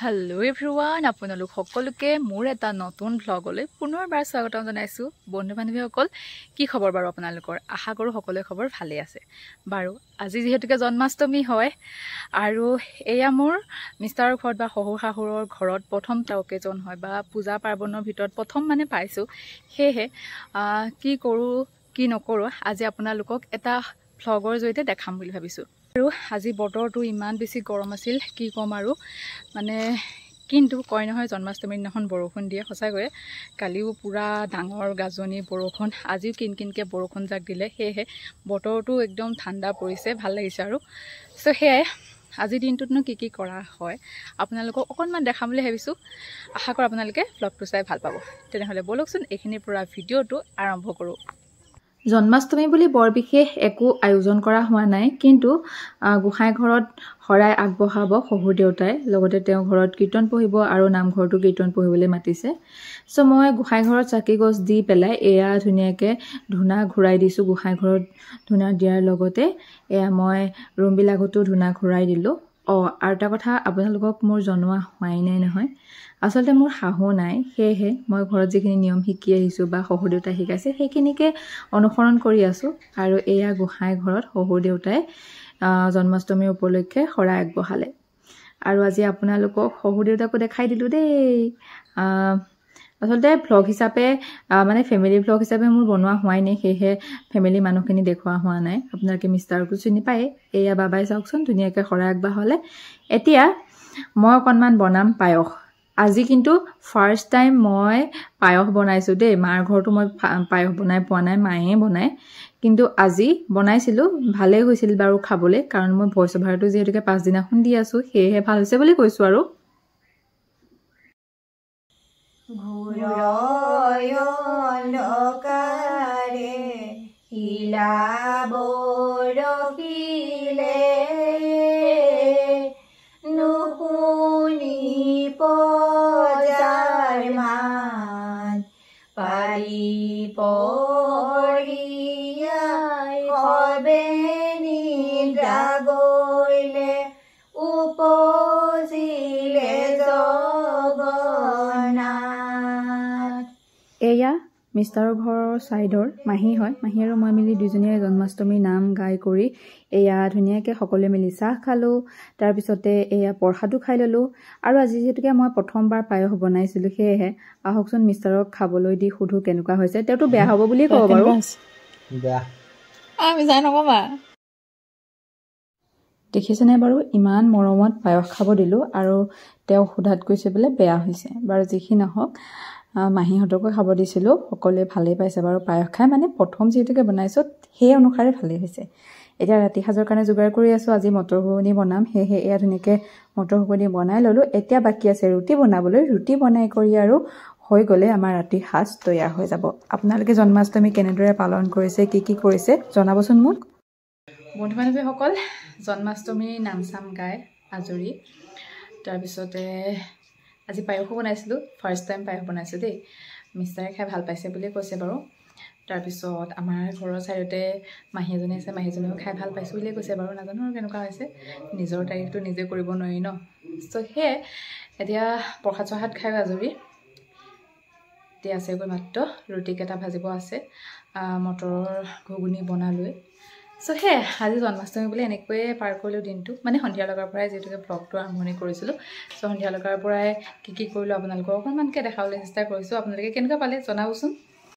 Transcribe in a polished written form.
Hello everyone, আপোনালোক সকলোকে মোৰ এটা নতুন ভ্লগলৈ পুনৰবাৰ স্বাগতম জনাইছো। বন্ধু-বান্ধৱীসকল, কি খবৰ বাৰু আপোনালোকৰ? আশা কৰো সকলোৰে খবৰ ভালে আছে। বাৰু আজি যেহেতুকে জন্মাষ্টমী হয় আৰু এয়া মোৰ মিষ্টাৰৰ ঘৰত বা শহুৰ শাহুৰৰ ঘৰত প্ৰথম অকেজন হয় বা পূজা পাৰ্বণৰ ভিতৰত প্ৰথম মানে পাইছো। সেয়ে কি কৰো কি নকৰো আজি আপোনালোকক এটা ভ্লগৰ জৰিয়তে দেখাম বুলি ভাবিছো। আৰু আজি বতৰটো ইমান বেছি গৰম আছিল কি কম আৰু মানে কিন্তু কয় নহয় জন্মাষ্টমীৰ দিনাখন বৰষুণ দিয়ে সঁচাকৈ কালিও পুৰা ডাঙৰ গাজনি বৰষুণ আজিও কিনকিনকে বৰষুণ জাক দিলে সেয়ে বতৰটো একদম ঠাণ্ডা পৰিছে ভাল লাগিছে আৰু সো সেয়ে আজি দিনটোতনো কি কৰা হয় আপোনালোকক অকনমান দেখাম বুলি ভাবিছো আশা কৰো আপোনালোকে ভ্লগটো চাই ভাল পাব তেনেহলে বলকচোন এইখিনিৰ পৰা ভিডিওটো আৰম্ভ কৰো জন্মাষ্টমী বুলি বৰ বিশেষ একো আয়োজন কৰা হোৱা নাই কিন্তু গোসাই ঘৰত হৰাই আগবঢ়াব শহুৰ দেউতাই লগতে তেওঁ ঘৰত কীৰ্তন পঢ়িব আৰু নামঘৰটো কীৰ্তন পঢ়িবলৈ মাতিছে সো মই গোসাই ঘৰত চাকি গছ দি পেলাই এয়া ধুনীয়াকে ধুনা ঘুৰাই দিছো গোসাই ঘৰত ধুনা দিয়াৰ লগতে এয়া মই ৰুম বিলাকতো ধুনা ঘুৰাই দিলো আৰু এটা কথা আপোনালোকক মোৰ জনোৱা হোৱাই নাই নহয় আসলতে মোৰ শাহু নাই সেয়ে মই ঘৰত যিখিনি নিয়ম শিকি আহিছো বা শহুৰ দেউতাই শিকাইছে সেইখিনিকে অনুসৰণ কৰি আছো আৰু এয়া গোসাই ঘৰত শহুৰ দেউতাই জন্মাষ্টমী উপলক্ষে শৰাই আগবঢ়ালে আৰু আজি আপোনালোকক শহুৰ দেউতাকো দেখাই দিলো দেই আসলতে ভ্লগ হিচাপে মানে ফ্যামিলি ভ্লগ হিচাপে মোৰ বনোৱা হোৱাই নাই সেয়ে ফ্যামিলি মানুহখিনি দেখুৱা হোৱা নাই আপোনালোকে মিষ্টাৰকো চিনি পায় এয়া বাবাই চাওকচোন ধুনীয়াকৈ শৰাই আগবঢ়ালে এতিয়া মই অকনমান বনাম পায়স আজি কিন্তু ফাৰ্স্ট টাইম মই পায়স বনাইছো দেই মাৰ ঘৰটো মই পায়স বনাই পোৱা নাই মায়ে বনাই কিন্তু আজি বনাইছিলো ভালে হৈছিল বাৰু খাবলৈ কাৰণ মই ভইচ ওভাৰটো যেহেতুকে 5 দিনাখন দি আছো সেয়ে ভাল হৈছে বুলি কৈছো আৰু ঘুৰয়লকাৰে হিলাবৰখিলে নুশুনি পজাৰমান পাৰি পৰিয়াই সবে নিদ্ৰা গ'লে উপজিলে জগন্নাথ এয়া মিষ্টাৰৰ ঘৰৰ সাইডৰ মাহী হয় মাহী আৰু মই মিলি দুজনীয়ে জন্মাষ্টমী নাম গাই কৰি এয়া ধুনীয়াকৈ সকলোৱে মিলি চাহ খালো তাৰ পিছতে এয়া প্ৰসাদো খাই ললো আৰু আজি যেতুকে মই প্ৰথমবাৰ পায়স বনাইছিলো সেয়ে আহকচোন মিষ্টাৰক খাবলৈ দি সুধো কেনেকুৱা হৈছে তেওঁটো বেয়া হ'ব বুলি ক'ব বাৰু বেয়া আমি জানো নকবা দেখিছেনে বাৰু ইমান মৰমত পায়স খাব দিলো আৰু তেওঁ সুধাত কৈছে বোলে বেয়া হৈছে বাৰু যিখি নহওক মাহীহঁতকো খাব দিছিলো সকলোৱে ভালেই পাইছে বাৰু পায়স খাই মানে প্ৰথম যেতুকে বনাইছো সেই অনুসাৰে ভালেই হৈছে এতিয়া ৰাতি সাজৰ কাৰণে যোগাৰ কৰি আছো আজি মটৰ ঘুগুনি বনাম সেয়ে এয়া ধুনীয়াকে মটৰ ঘুগুনি বনাই ললো এতিয়া বাকি আছে ৰুটি বনাবলৈ ৰুটি বনাই কৰি আৰু হৈ গলে আমাৰ ৰাতি সাজ তৈয়াৰ হৈ যাব আপোনালোকে জন্মাষ্টমী কেনেদৰে পালন কৰিছে কি কৰিছে জনাবচোন মোক বন্ধু-বান্ধৱীসকল জন্মাষ্টমী নামচাম গাই আজৰি তাৰ পিছতে আজি পায়স বনাইছিলো ফাৰ্স্ট টাইম পায়স বনাইছো দেই মিষ্টাৰে খাই ভাল পাইছে বুলি কৈছে বাৰু তাৰ পিছত আমাৰ ঘৰৰ চাইডতে মাহী এজনী আছে মাহীজনীও খাই ভাল পাইছো বুলি কৈছে বাৰু নাজানো কেনেকুৱা হৈছে নিজৰ তাৰিখটো নিজে কৰিব নোৱাৰি ন সো হে এতিয়া প্ৰসাদ চহাত খাই আজৰি এতিয়া আছে গৈ মাত্ৰ ৰুটি কেটা ভাজিব আছে মটৰৰ ঘুগুনি বনালৈ সো হে আজি জন্মাষ্টমী বুলি এনেকৈয়ে পাৰ কৰিলো দিনটো মানে সন্ধিয়া লগাৰ পৰাই যেতুকে ব্লগটো আৰম্ভণি কৰিছিলো সো সন্ধিয়া লগাৰ পৰাই কি কৰিলো আপোনালোকক অকনমানকে দেখাবলৈ চেষ্টা কৰিছো আপোনালোকে কেনেকুৱা পালে জনাবচোন